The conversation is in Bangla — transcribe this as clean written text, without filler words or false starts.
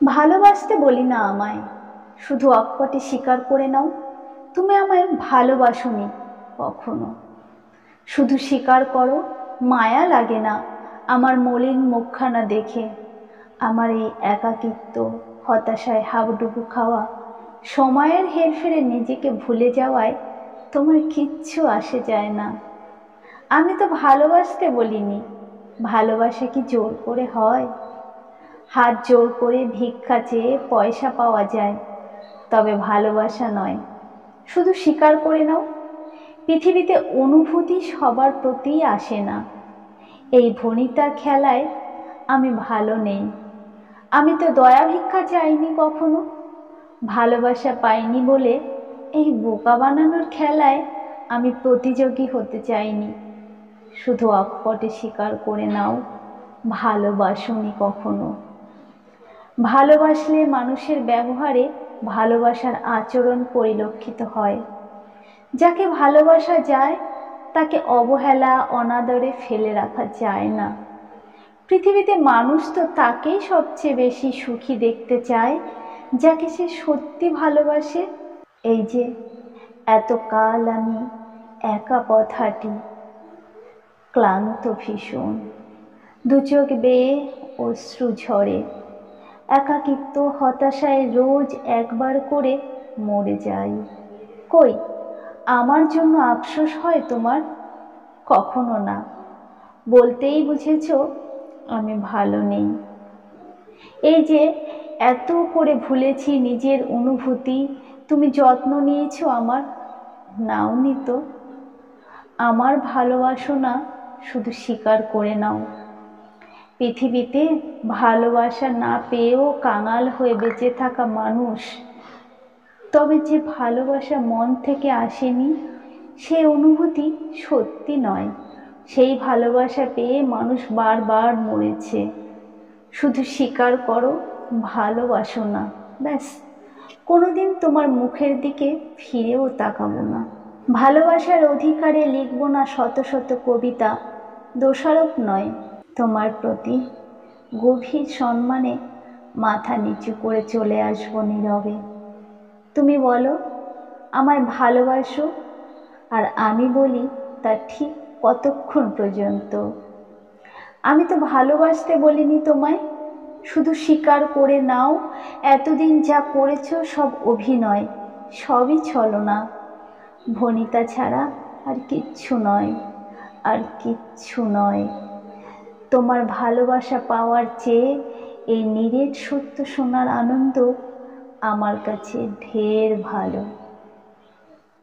ভালোবাসতে বলি না আমায়, শুধু অকপটে স্বীকার করে নাও তুমি আমায় ভালোবাসোনি কখনো। শুধু স্বীকার করো, মায়া লাগে না আমার মলিন মুখখানা দেখে। আমার এই একাকিত্ব, হতাশায় হাবুডুবু খাওয়া, সময়ের হেরফেরে নিজেকে ভুলে যাওয়ায় তোমার কিচ্ছু আসে যায় না। আমি তো ভালোবাসতে বলিনি, ভালোবাসা কি জোর করে হয়? হাত জোর করে ভিক্ষা চেয়ে পয়সা পাওয়া যায়, তবে ভালোবাসা নয়। শুধু স্বীকার করে নাও, পৃথিবীতে অনুভূতি সবার প্রতিই আসে না। এই ভনিতার খেলায় আমি ভালো নেই। আমি তো দয়া ভিক্ষা চাইনি কখনো, ভালোবাসা পাইনি বলে এই বোকা বানানোর খেলায় আমি প্রতিযোগী হতে চাইনি। শুধু অকপটে স্বীকার করে নাও, ভালোবাসোনি কখনো। ভালোবাসলে মানুষের ব্যবহারে ভালোবাসার আচরণ পরিলক্ষিত হয়। যাকে ভালোবাসা যায় তাকে অবহেলা অনাদরে ফেলে রাখা যায় না। পৃথিবীতে মানুষ তো তাকেই সবচেয়ে বেশি সুখী দেখতে চায় যাকে সে সত্যি ভালোবাসে। এই যে এতকাল আমি একা পথ হাঁটি, ক্লান্ত ভীষণ, দু চোখ বেয়ে অশ্রু ঝরে, একাকিত্ব হতাশায় রোজ একবার করে মরে যাই। কই আমার জন্য আফসোস হয় তোমার? কখনো না, বলতেই বুঝেছ আমি ভালো নেই। এই যে এত করে ভুলেছি নিজের অনুভূতি, তুমি যত্ন নিয়েছো আমার? নাওনি তো। আমার ভালোবাসো না, শুধু স্বীকার করে নাও। পৃথিবীতে ভালোবাসা না পেয়েও কাঙাল হয়ে বেঁচে থাকা মানুষ, তবে যে ভালোবাসা মন থেকে আসেনি সে অনুভূতি সত্যি নয়। সেই ভালোবাসা পেয়ে মানুষ বারবার মরেছে। শুধু স্বীকার করো ভালোবাসো না, ব্যাস। কোনোদিন তোমার মুখের দিকে ফিরেও তাকাবো না। ভালোবাসার অধিকারে লিখব না শত শত কবিতা, দোষারোপ নয়। তোমার প্রতি গভীর সম্মানে মাথা নিচু করে চলে আসবো নীরবে। তুমি বলো আমায় ভালোবাসো, আর আমি বলি তা ঠিক কতক্ষণ পর্যন্ত। আমি তো ভালোবাসতে বলিনি তোমায়, শুধু স্বীকার করে নাও এতদিন যা করেছো সব অভিনয়, সবই ছলনা, ভনিতা ছাড়া আর কিচ্ছু নয়, আর কিচ্ছু নয়। তোমার ভালোবাসা পাওয়ার চেয়ে এই নিরেট সত্য শোনার আনন্দ আমার কাছে ঢের ভালো।